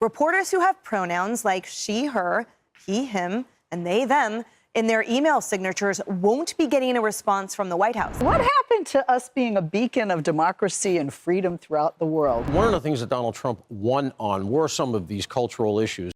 Reporters who have pronouns like she, her, he, him, and they, them in their email signatures won't be getting a response from the White House. What happened to us being a beacon of democracy and freedom throughout the world? One of the things that Donald Trump won on were some of these cultural issues.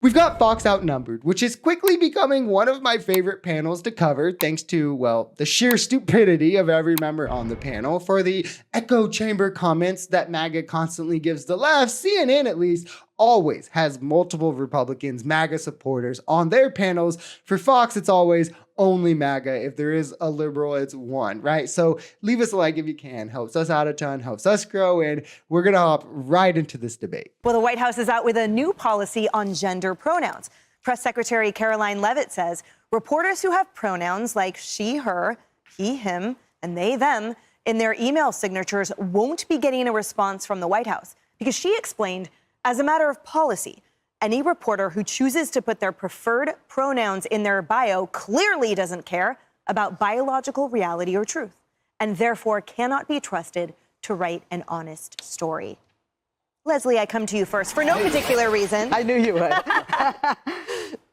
We've got Fox Outnumbered, which is quickly becoming one of my favorite panels to cover thanks to, well, the sheer stupidity of every member on the panel. For the echo chamber comments that MAGA constantly gives the left, CNN at least always has multiple Republicans, MAGA supporters on their panels. For Fox, it's always only MAGA. If there is a liberal, it's one, right? So leave us a like if you can. Helps us out a ton, helps us grow, and we're going to hop right into this debate. Well, the White House is out with a new policy on gender pronouns. Press Secretary Caroline Leavitt says reporters who have pronouns like she, her, he, him, and they, them in their email signatures won't be getting a response from the White House because she explained, as a matter of policy, any reporter who chooses to put their preferred pronouns in their bio clearly doesn't care about biological reality or truth, and therefore cannot be trusted to write an honest story. Leslie, I come to you first for no particular reason. I knew you would.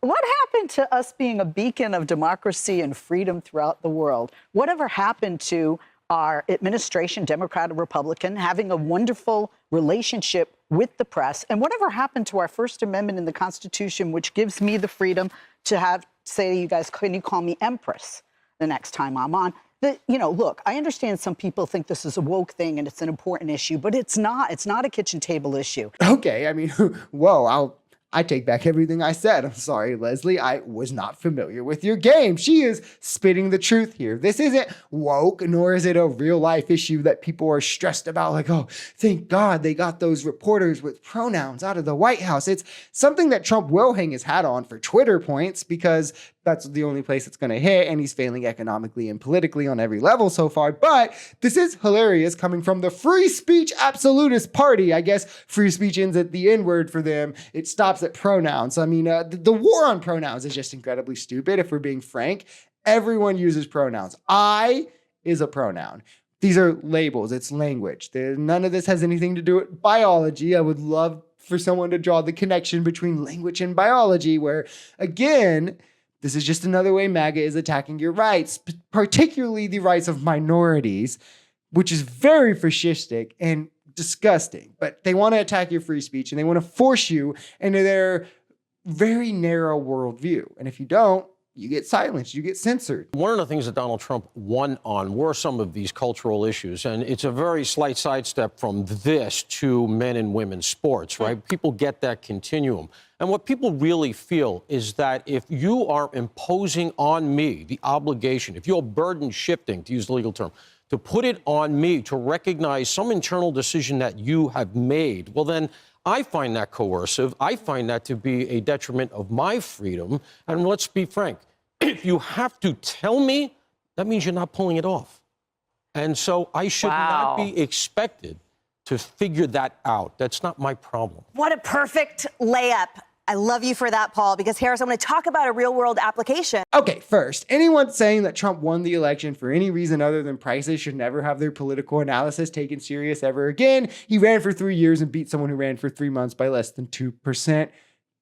What happened to us being a beacon of democracy and freedom throughout the world? Whatever happened to our administration, Democrat or Republican, having a wonderful relationship with the press, and whatever happened to our First Amendment in the Constitution, which gives me the freedom to say to you guys, can you call me Empress the next time I'm on? Look, I understand some people think this is a woke thing and it's an important issue, but it's not. It's not a kitchen table issue. Okay, I mean, whoa, I take back everything I said. I'm sorry, Leslie. I was not familiar with your game. She is spitting the truth here. This isn't woke, nor is it a real life issue that people are stressed about. Like, oh, thank God they got those reporters with pronouns out of the White House. It's something that Trump will hang his hat on for Twitter points because that's the only place it's going to hit, and he's failing economically and politically on every level so far. But this is hilarious coming from the free speech absolutist party. I guess free speech ends at the N-word for them. It stops at pronouns. I mean, the war on pronouns is just incredibly stupid, if we're being frank. Everyone uses pronouns. I is a pronoun. These are labels. It's language. None of this has anything to do with biology. I would love for someone to draw the connection between language and biology, where, again, this is just another way MAGA is attacking your rights, particularly the rights of minorities, which is very fascistic and disgusting. But they want to attack your free speech and they want to force you into their very narrow worldview. And if you don't, you get silenced, you get censored. One of the things that Donald Trump won on were some of these cultural issues. And it's a very slight sidestep from this to men and women's sports, right? People get that continuum. And what people really feel is that if you are imposing on me the obligation, if you're burden shifting, to use the legal term, to put it on me to recognize some internal decision that you have made, well, then I find that coercive. I find that to be a detriment of my freedom. And let's be frank, if you have to tell me, that means you're not pulling it off. And so I should not be expected to figure that out. That's not my problem. What a perfect layup. I love you for that, Paul, because Harris, I want to talk about a real-world application. Okay, first, anyone saying that Trump won the election for any reason other than prices should never have their political analysis taken serious ever again. He ran for 3 years and beat someone who ran for 3 months by less than 2%.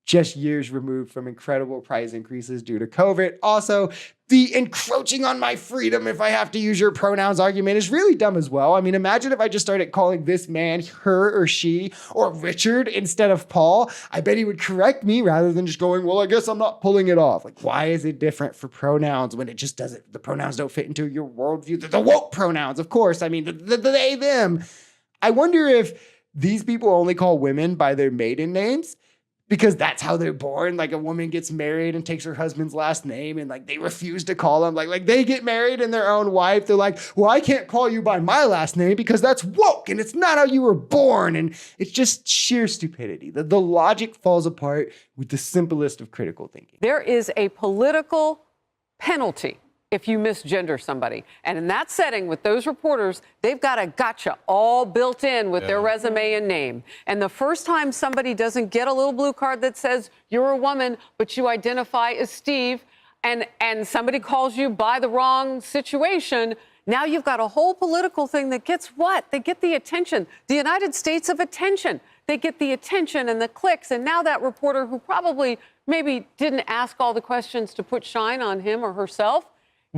Just years removed from incredible price increases due to COVID. Also, the encroaching on my freedom if I have to use your pronouns argument is really dumb as well. I mean, imagine if I just started calling this man her or she or Richard instead of Paul. I bet he would correct me rather than just going, well, I guess I'm not pulling it off. Like, why is it different for pronouns when it just doesn't, the pronouns don't fit into your worldview? The woke pronouns, of course. I mean, the they, them. I wonder if these people only call women by their maiden names, because that's how they're born. Like, a woman gets married and takes her husband's last name, and like they refuse to call him. Like they get married and their own wife, they're like, well, I can't call you by my last name because that's woke and it's not how you were born. And it's just sheer stupidity. The logic falls apart with the simplest of critical thinking. There is a political penalty if you misgender somebody. And in that setting, with those reporters, they've got a gotcha all built in with their resume and name. And the first time somebody doesn't get a little blue card that says you're a woman, but you identify as Steve, and somebody calls you by the wrong situation, now you've got a whole political thing that gets what? They get the attention, the United States of attention. they get the attention and the clicks. And now that reporter who probably maybe didn't ask all the questions to put shine on him or herself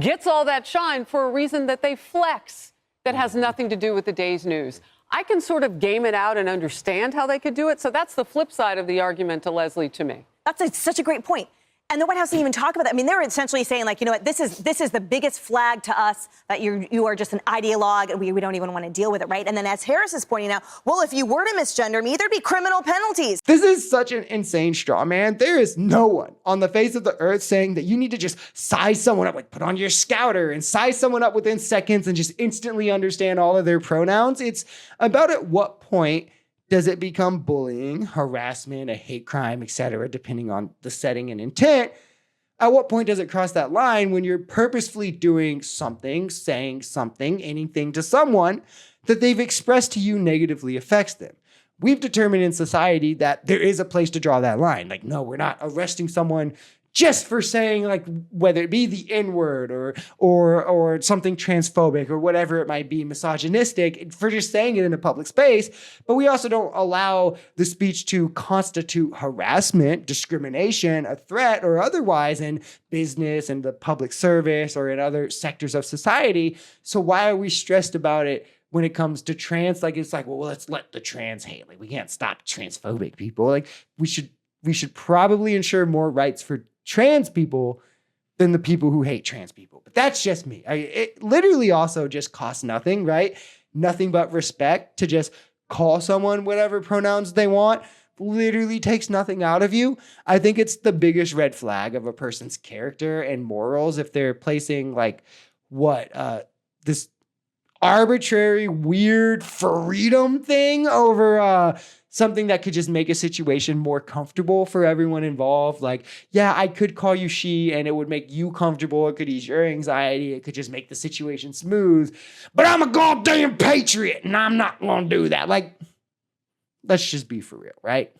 gets all that shine for a reason that they flex that has nothing to do with the day's news. I can sort of game it out and understand how they could do it. So that's the flip side of the argument to Leslie to me. Such a great point. And the White House didn't even talk about that. I mean, they're essentially saying, like, you know what, this is the biggest flag to us that you are just an ideologue and we don't even want to deal with it, right? And then as Harris is pointing out, well, if you were to misgender me, there'd be criminal penalties. This is such an insane straw man. There is no one on the face of the earth saying that you need to just size someone up, like put on your scouter and size someone up within seconds and just instantly understand all of their pronouns. It's about at what point does it become bullying, harassment, a hate crime, etc., depending on the setting and intent? At what point does it cross that line when you're purposefully doing something, saying something, anything to someone that they've expressed to you negatively affects them? We've determined in society that there is a place to draw that line. Like, no, we're not arresting someone just for saying, like, whether it be the N-word or something transphobic or whatever it might be, misogynistic, for just saying it in a public space. But we also don't allow the speech to constitute harassment, discrimination, a threat, or otherwise in business and the public service or in other sectors of society. So why are we stressed about it when it comes to trans? Like, it's like, well, let's let the trans hate. Like, we can't stop transphobic people. Like, we should probably ensure more rights for trans people than the people who hate trans people. But that's just me. It literally also just costs nothing, right? Nothing but respect to just call someone whatever pronouns they want. Literally takes nothing out of you. I think it's the biggest red flag of a person's character and morals if they're placing like this arbitrary, weird freedom thing over something that could just make a situation more comfortable for everyone involved. Like, yeah, I could call you she and it would make you comfortable. It could ease your anxiety. It could just make the situation smooth. But I'm a goddamn patriot and I'm not going to do that. Like, let's just be for real, right?